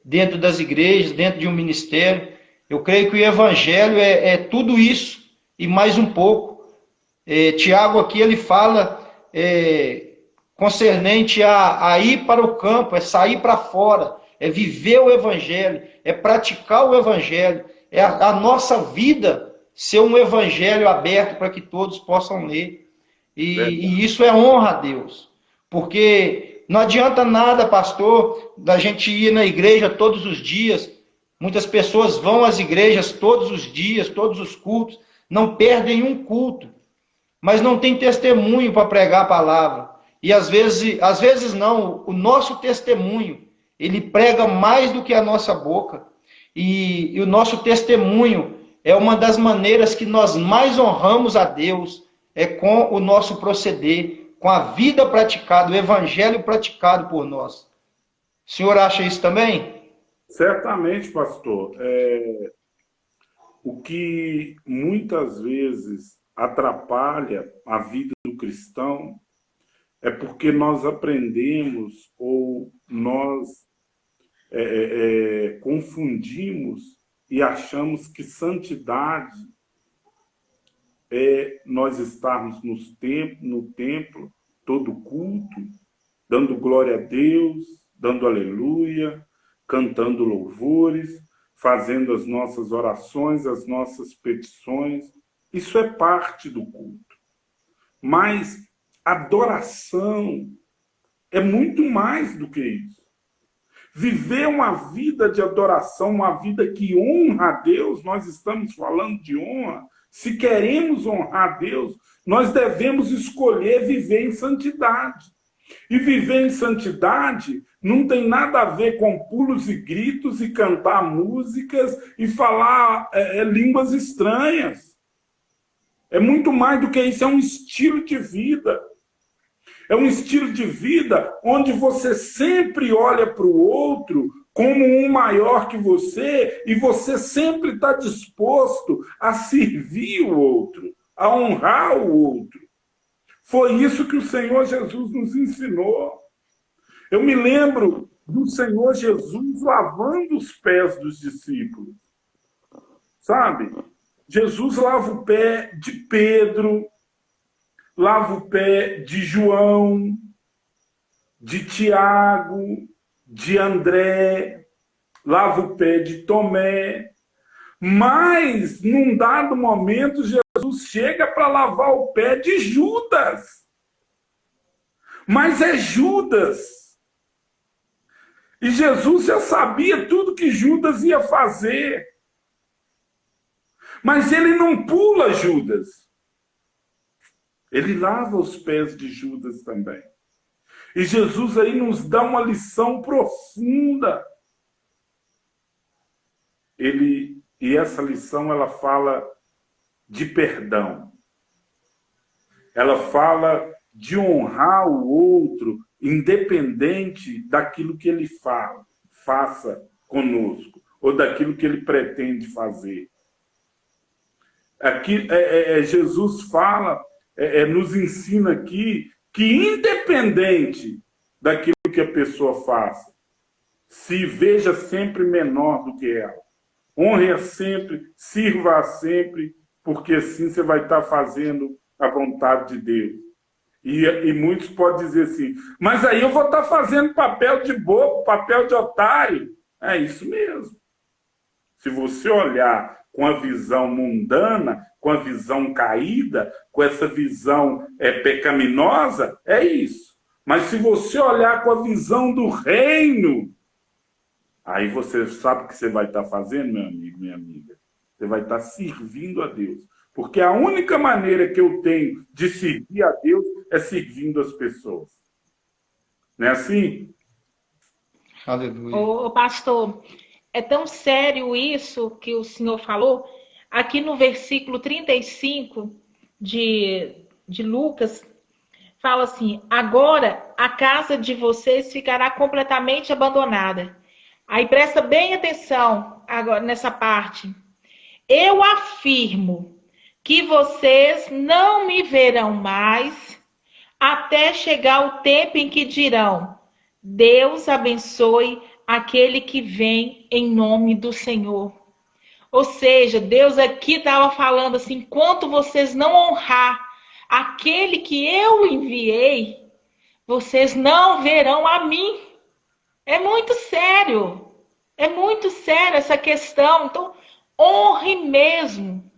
dentro das igrejas, dentro de um ministério. Eu creio que o evangelho é tudo isso e mais um pouco. Tiago aqui ele fala concernente a ir para o campo, é sair para fora, é viver o evangelho, é praticar o evangelho, é a nossa vida ser um evangelho aberto para que todos possam ler. E isso é honra a Deus, porque não adianta nada, pastor, da gente ir na igreja todos os dias. Muitas pessoas vão às igrejas todos os dias, todos os cultos, não perdem um culto, mas não tem testemunho para pregar a palavra. E às vezes não, o nosso testemunho, ele prega mais do que a nossa boca. E o nosso testemunho é uma das maneiras que nós mais honramos a Deus, é com o nosso proceder, com a vida praticada, o evangelho praticado por nós. O senhor acha isso também? Certamente, pastor. O que muitas vezes atrapalha a vida do cristão é porque nós aprendemos ou nós confundimos e achamos que santidade é nós estarmos no templo, todo culto, dando glória a Deus, dando aleluia, cantando louvores, fazendo as nossas orações, as nossas petições Isso é parte do culto. Mas adoração é muito mais do que isso. Viver uma vida de adoração, uma vida que honra a Deus, nós estamos falando de honra. Se queremos honrar a Deus, nós devemos escolher viver em santidade. E viver em santidade não tem nada a ver com pulos e gritos e cantar músicas e falar línguas estranhas. É muito mais do que isso, é um estilo de vida. É um estilo de vida onde você sempre olha para o outro como um maior que você e você sempre está disposto a servir o outro, a honrar o outro. Foi isso que o Senhor Jesus nos ensinou. Eu me lembro do Senhor Jesus lavando os pés dos discípulos. Sabe? Jesus lava o pé de Pedro, lava o pé de João, de Tiago, de André, lava o pé de Tomé. Mas, num dado momento, Jesus chega para lavar o pé de Judas. Mas é Judas. E Jesus já sabia tudo que Judas ia fazer. Mas ele não pula Judas. Ele lava os pés de Judas também. E Jesus aí nos dá uma lição profunda. E essa lição, ela fala de perdão. Ela fala de honrar o outro, independente daquilo que ele faça conosco, ou daquilo que ele pretende fazer. Aqui, Jesus fala, nos ensina aqui, que independente daquilo que a pessoa faça, se veja sempre menor do que ela. Honre-a sempre, sirva-a sempre, porque assim você vai estar fazendo a vontade de Deus. E muitos podem dizer assim, mas aí eu vou estar fazendo papel de bobo, papel de otário. É isso mesmo. Se você olhar com a visão mundana, com a visão caída, com essa visão pecaminosa, é isso. Mas se você olhar com a visão do reino, aí você sabe o que você vai estar fazendo, meu amigo, minha amiga? Você vai estar servindo a Deus. Porque a única maneira que eu tenho de servir a Deus é servindo as pessoas. Não é assim? Aleluia. Ô, pastor, é tão sério isso que o senhor falou. Aqui no versículo 35 de Lucas, fala assim, agora a casa de vocês ficará completamente abandonada. Aí presta bem atenção agora nessa parte. Eu afirmo que vocês não me verão mais até chegar o tempo em que dirão, Deus abençoe aquele que vem em nome do Senhor. Ou seja, Deus aqui estava falando assim, enquanto vocês não honrar aquele que eu enviei, vocês não verão a mim. É muito sério. É muito sério essa questão. Então, honre mesmo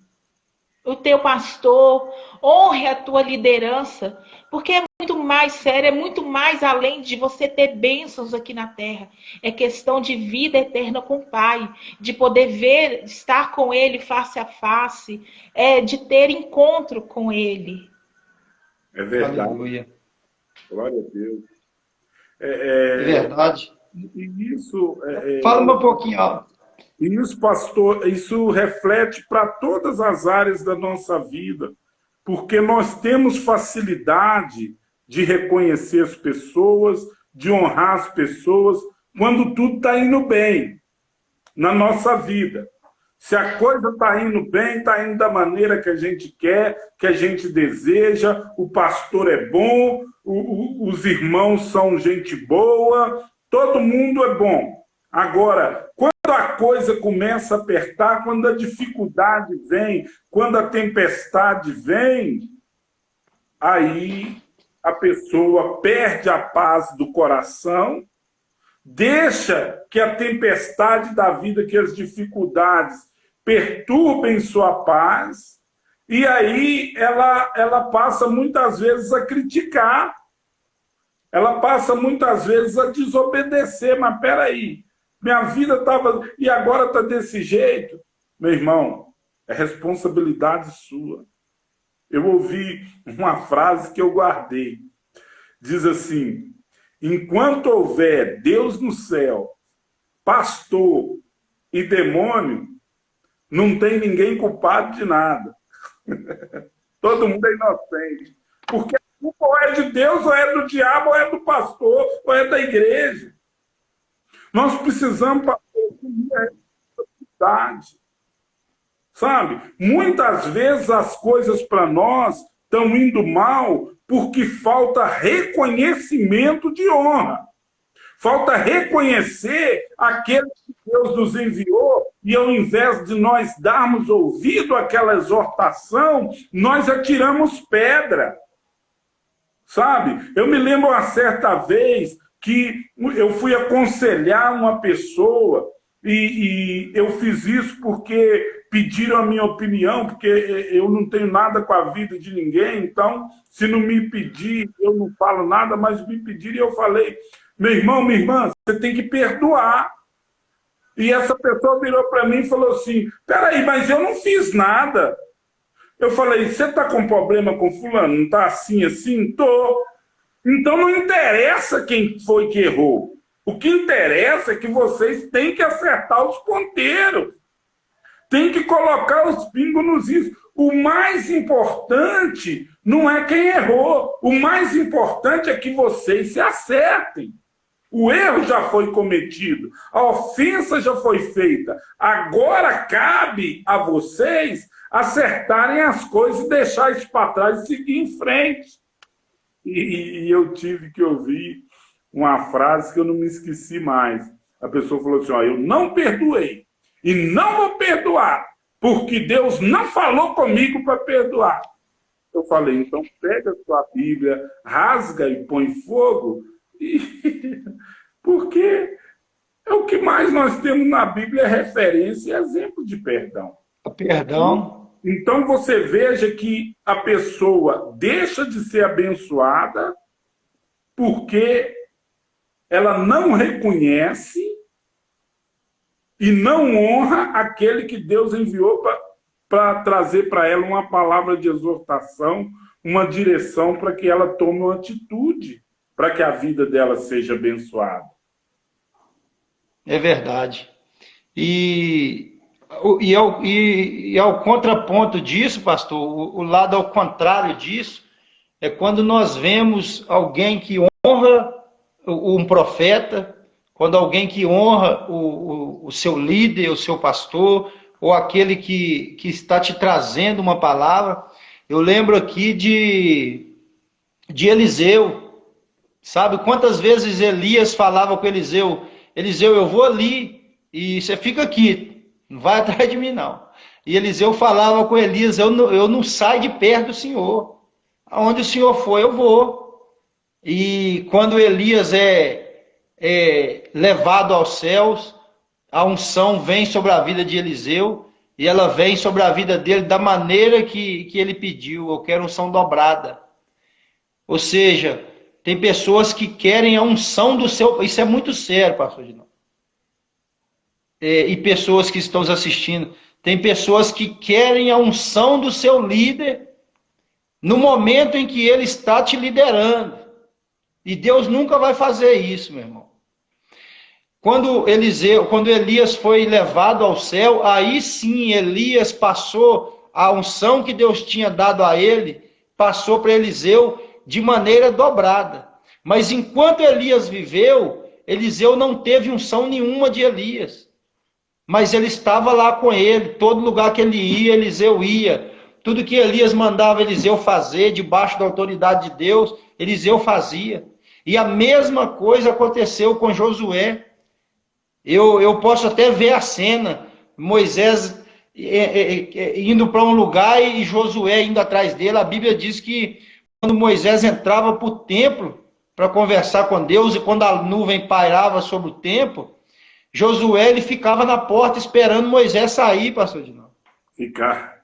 o teu pastor, honre a tua liderança, porque é muito mais sério, é muito mais além de você ter bênçãos aqui na terra. É questão de vida eterna com o Pai, de poder ver, estar com Ele face a face, de ter encontro com Ele. É verdade. Aleluia. Glória a Deus. É verdade. E isso... Fala um pouquinho, ó. E isso, pastor, isso reflete para todas as áreas da nossa vida, porque nós temos facilidade de reconhecer as pessoas, de honrar as pessoas, quando tudo está indo bem na nossa vida. Se a coisa está indo bem, está indo da maneira que a gente quer, que a gente deseja, o pastor é bom, os irmãos são gente boa, todo mundo é bom. Agora, quando a coisa começa a apertar, quando a dificuldade vem, quando a tempestade vem, aí a pessoa perde a paz do coração, deixa que a tempestade da vida, que as dificuldades perturbem sua paz, E aí ela passa muitas vezes a criticar, ela passa muitas vezes a desobedecer. Mas peraí, minha vida estava... E agora está desse jeito? Meu irmão, é responsabilidade sua. Eu ouvi uma frase que eu guardei. Diz assim: enquanto houver Deus no céu, pastor e demônio, não tem ninguém culpado de nada. Todo mundo é inocente. Porque a culpa ou é de Deus, ou é do diabo, ou é do pastor, ou é da igreja. Nós precisamos assumir a responsabilidade. Sabe? Muitas vezes as coisas para nós estão indo mal porque falta reconhecimento de honra. Falta reconhecer aquele que Deus nos enviou e, ao invés de nós darmos ouvido àquela exortação, nós atiramos pedra. Sabe? Eu me lembro uma certa vez que eu fui aconselhar uma pessoa e eu fiz isso porque pediram a minha opinião, porque eu não tenho nada com a vida de ninguém, então, se não me pedir, eu não falo nada, mas me pediram e eu falei: meu irmão, minha irmã, você tem que perdoar. E essa pessoa virou para mim e falou assim: peraí, mas eu não fiz nada. Eu falei: você está com problema com fulano? Não está assim, assim? Tô. Então não interessa quem foi que errou. O que interessa é que vocês têm que acertar os ponteiros. Tem que colocar os pingos nos is. O mais importante não é quem errou. O mais importante é que vocês se acertem. O erro já foi cometido. A ofensa já foi feita. Agora cabe a vocês acertarem as coisas e deixar isso para trás e seguir em frente. E eu tive que ouvir uma frase que eu não me esqueci mais. A pessoa falou assim: ó, eu não perdoei e não vou perdoar, porque Deus não falou comigo para perdoar. Eu falei: então pega a sua Bíblia, rasga e põe fogo, porque é o que mais nós temos na Bíblia, é referência e exemplo de perdão. Perdão. Então você veja que a pessoa deixa de ser abençoada porque ela não reconhece e não honra aquele que Deus enviou para trazer para ela uma palavra de exortação, uma direção para que ela tome uma atitude, para que a vida dela seja abençoada. É verdade. E ao contraponto disso, pastor, o lado ao contrário disso, é quando nós vemos alguém que honra um profeta, quando alguém que honra o seu líder, o seu pastor, ou aquele que está te trazendo uma palavra. Eu lembro aqui de Eliseu, sabe? Quantas vezes Elias falava com Eliseu: Eliseu, eu vou ali e você fica aqui, não vai atrás de mim não. E Eliseu falava com Elias: eu não saio de perto do Senhor, aonde o Senhor for eu vou. E quando Elias é levado aos céus, a unção vem sobre a vida de Eliseu, e ela vem sobre a vida dele da maneira que ele pediu. Eu quero unção dobrada. Ou seja, tem pessoas que querem a unção do seu... Isso é muito sério, pastor Ginaldo. E pessoas que estão nos assistindo, tem pessoas que querem a unção do seu líder no momento em que ele está te liderando. E Deus nunca vai fazer isso, meu irmão. Quando Elias foi levado ao céu, aí sim Elias passou a unção que Deus tinha dado a ele, passou para Eliseu de maneira dobrada. Mas enquanto Elias viveu, Eliseu não teve unção nenhuma de Elias. Mas ele estava lá com ele, todo lugar que ele ia, Eliseu ia. Tudo que Elias mandava Eliseu fazer, debaixo da autoridade de Deus, Eliseu fazia. E a mesma coisa aconteceu com Josué. Eu posso até ver a cena, Moisés indo para um lugar e Josué indo atrás dele. A Bíblia diz que quando Moisés entrava para o templo para conversar com Deus, e quando a nuvem pairava sobre o templo, Josué ele ficava na porta esperando Moisés sair, pastor Dinaldo. Ficar.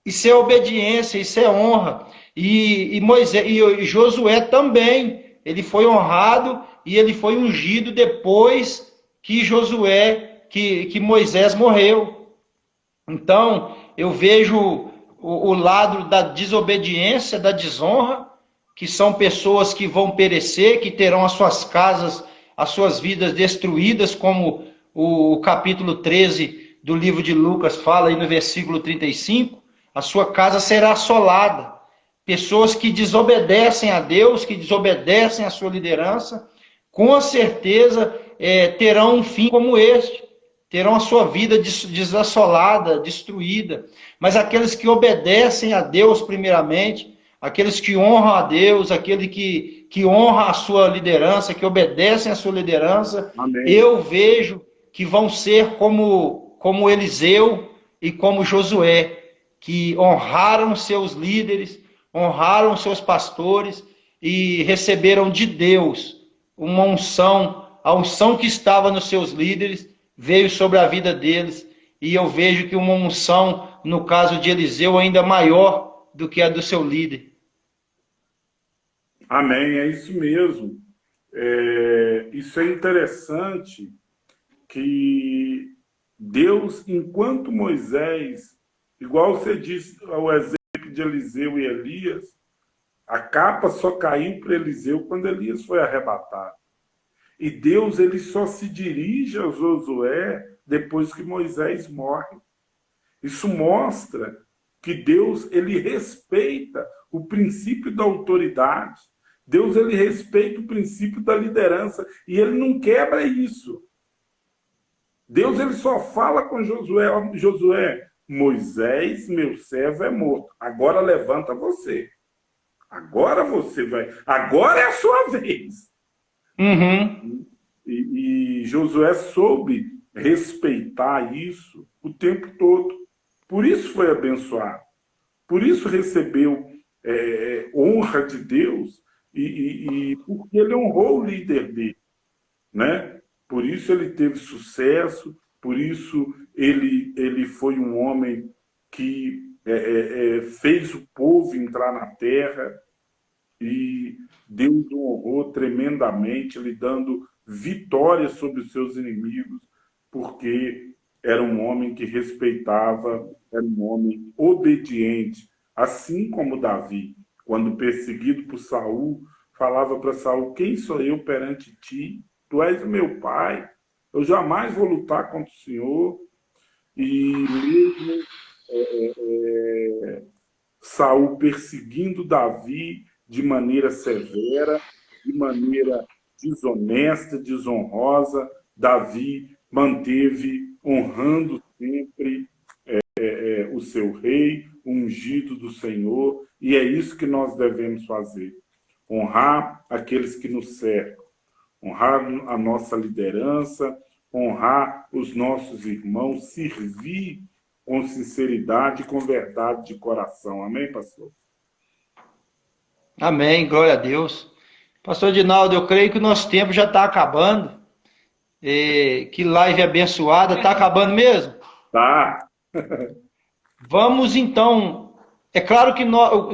Isso é obediência, isso é honra. E Moisés e Josué também, ele foi honrado e ele foi ungido depois que que Moisés morreu. Então, eu vejo o lado da desobediência, da desonra, que são pessoas que vão perecer, que terão as suas casas, as suas vidas destruídas, como o capítulo 13 do livro de Lucas fala aí no versículo 35, a sua casa será assolada. Pessoas que desobedecem a Deus, que desobedecem à sua liderança, com certeza terão um fim como este, terão a sua vida desassolada, destruída. Mas aqueles que obedecem a Deus primeiramente, aqueles que honram a Deus, aquele que honra a sua liderança, que obedecem a sua liderança, Amém. eu vejo que vão ser como Eliseu e como Josué, que honraram seus líderes, honraram seus pastores e receberam de Deus uma unção, a unção que estava nos seus líderes veio sobre a vida deles, e eu vejo que uma unção, no caso de Eliseu, ainda maior do que a do seu líder. Amém, é isso mesmo. Isso é interessante, que Deus, enquanto Moisés, igual você disse ao exemplo de Eliseu e Elias, a capa só caiu para Eliseu quando Elias foi arrebatado. E Deus, ele só se dirige a Josué depois que Moisés morre. Isso mostra que Deus, ele respeita o princípio da autoridade. Deus, ele respeita o princípio da liderança e ele não quebra isso. Deus, ele só fala com Josué: Josué, Moisés, meu servo, é morto. Agora levanta você. Agora você vai. Agora é a sua vez. Uhum. E Josué soube respeitar isso o tempo todo. Por isso foi abençoado. Por isso recebeu honra de Deus e porque ele honrou o líder dele, né? Por isso ele teve sucesso, por isso ele foi um homem que fez o povo entrar na terra, e Deus o honrou tremendamente, lhe dando vitória sobre os seus inimigos, porque era um homem que respeitava, era um homem obediente, assim como Davi, quando perseguido por Saul, falava para Saul: quem sou eu perante ti? Tu és o meu pai, eu jamais vou lutar contra o Senhor. E mesmo Saul perseguindo Davi de maneira severa, de maneira desonesta, desonrosa, Davi manteve honrando sempre o seu rei, o ungido do Senhor, e é isso que nós devemos fazer: honrar aqueles que nos cercam, honrar a nossa liderança, honrar os nossos irmãos, servir com sinceridade e com verdade de coração. Amém, pastor? Amém, glória a Deus. Pastor Edinaldo, eu creio que o nosso tempo já está acabando. Que live abençoada, está acabando mesmo? Tá. Vamos então. É claro que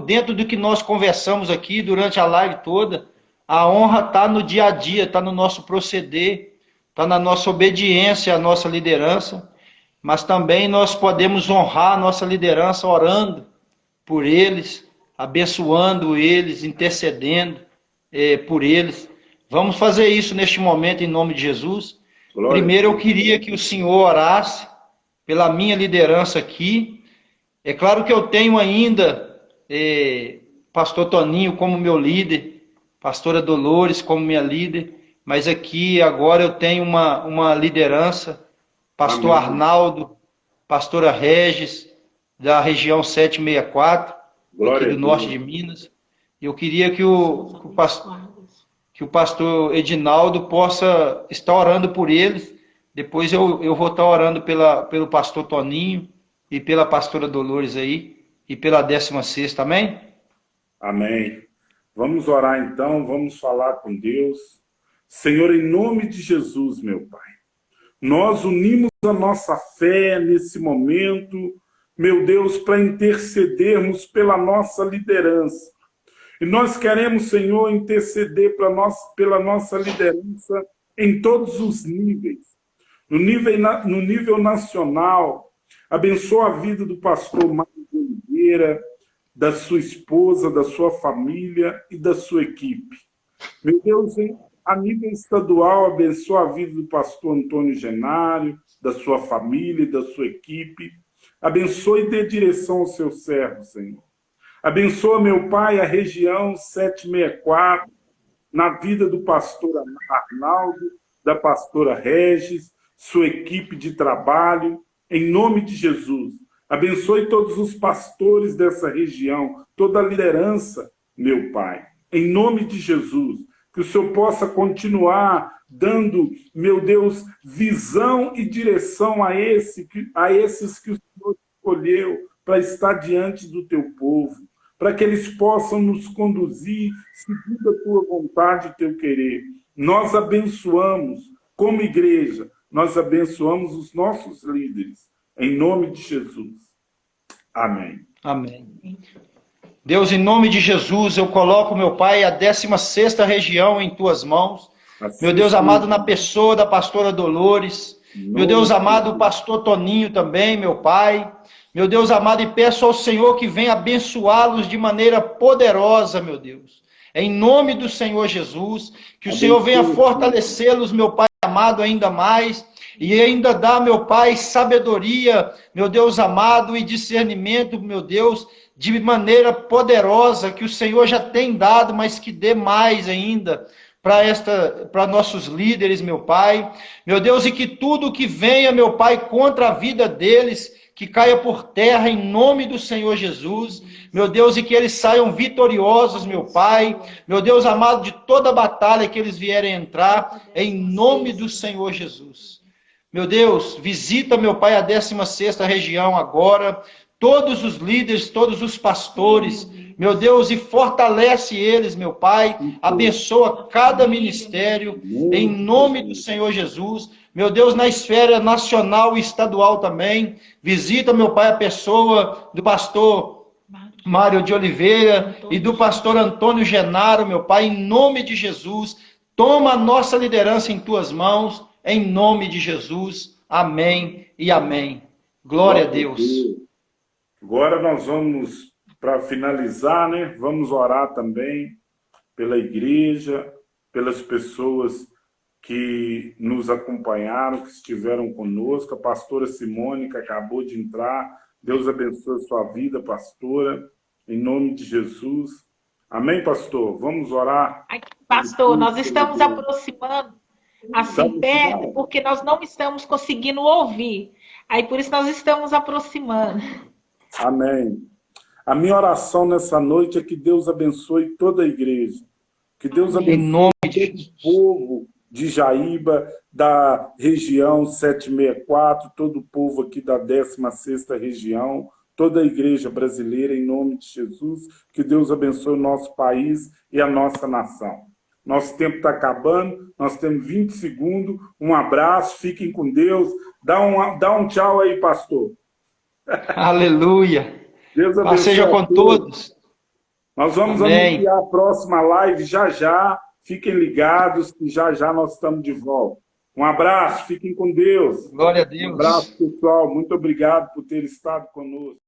dentro do que nós conversamos aqui durante a live toda, a honra está no dia a dia, está no nosso proceder, está na nossa obediência à nossa liderança, mas também nós podemos honrar a nossa liderança orando por eles, abençoando eles, intercedendo por eles. Vamos fazer isso neste momento em nome de Jesus. Glória. Primeiro eu queria que o senhor orasse pela minha liderança aqui. É claro que eu tenho ainda pastor Toninho como meu líder, pastora Dolores como minha líder, mas aqui agora eu tenho uma liderança, pastor Amém. Arnaldo, pastora Regis, da região 764, Glória aqui do norte de Minas. Eu queria que o pastor Edinaldo possa estar orando por eles. Depois eu vou estar orando pelo pastor Toninho e pela pastora Dolores aí, e pela 16ª, amém? Amém. Vamos orar então, vamos falar com Deus. Senhor, em nome de Jesus, meu Pai, nós unimos a nossa fé nesse momento meu Deus, para intercedermos pela nossa liderança. E nós queremos, Senhor, interceder pela nossa liderança em todos os níveis. No nível nacional, abençoa a vida do pastor Mário de Oliveira, da sua esposa, da sua família e da sua equipe. Meu Deus, a nível estadual, abençoa a vida do pastor Antônio Genário, da sua família e da sua equipe. Abençoe e dê direção aos seus servos, Senhor. Abençoa, meu Pai, a região 764, na vida do pastor Arnaldo, da pastora Regis, sua equipe de trabalho, em nome de Jesus. Abençoe todos os pastores dessa região, toda a liderança, meu Pai, em nome de Jesus. Que o Senhor possa continuar dando, meu Deus, visão e direção a esses que o Senhor escolheu para estar diante do teu povo, para que eles possam nos conduzir segundo a tua vontade e teu querer. Nós abençoamos, como igreja, nós abençoamos os nossos líderes, em nome de Jesus. Amém. Amém. Deus, em nome de Jesus, eu coloco, meu Pai, a 16ª região em tuas mãos. Assim, meu Deus amado, na pessoa da pastora Dolores. Meu Deus amado, o pastor Toninho também, meu Pai. Meu Deus amado, e peço ao Senhor que venha abençoá-los de maneira poderosa, meu Deus. Em nome do Senhor Jesus, que o Senhor venha fortalecê-los, meu Pai amado, ainda mais. E ainda dá, meu Pai, sabedoria, meu Deus amado, e discernimento, meu Deus, de maneira poderosa, que o Senhor já tem dado, mas que dê mais ainda para nossos líderes, meu Pai. Meu Deus, e que tudo que venha, meu Pai, contra a vida deles, que caia por terra em nome do Senhor Jesus. Meu Deus, e que eles saiam vitoriosos, meu Pai. Meu Deus amado, de toda a batalha que eles vierem entrar, em nome do Senhor Jesus. Meu Deus, visita, meu Pai, a 16ª região agora, todos os líderes, todos os pastores, meu Deus, e fortalece eles, meu Pai, abençoa cada ministério, em nome do Senhor Jesus, meu Deus, na esfera nacional e estadual também, visita, meu Pai, a pessoa do pastor Mário de Oliveira e do pastor Antônio Genaro, meu Pai, em nome de Jesus, toma a nossa liderança em tuas mãos, em nome de Jesus, amém e amém. Glória a Deus. Agora nós vamos, para finalizar, né? Vamos orar também pela igreja, pelas pessoas que nos acompanharam, que estiveram conosco. A pastora Simone, que acabou de entrar. Deus abençoe a sua vida, pastora, em nome de Jesus. Amém, pastor? Vamos orar. Pastor, nós estamos aproximando assim perto, porque nós não estamos conseguindo ouvir. Aí por isso nós estamos aproximando. Amém. A minha oração nessa noite é que Deus abençoe toda a igreja. Que Deus abençoe todo o povo de Jaíba, da região 764, todo o povo aqui da 16ª região, toda a igreja brasileira, em nome de Jesus. Que Deus abençoe o nosso país e a nossa nação. Nosso tempo está acabando, nós temos 20 segundos. Um abraço, fiquem com Deus. Dá um tchau aí, pastor. Aleluia. Deus abençoe. Seja com todos. Nós vamos anunciar a próxima live já. Fiquem ligados que já nós estamos de volta. Um abraço, fiquem com Deus. Glória a Deus. Um abraço, pessoal. Muito obrigado por ter estado conosco.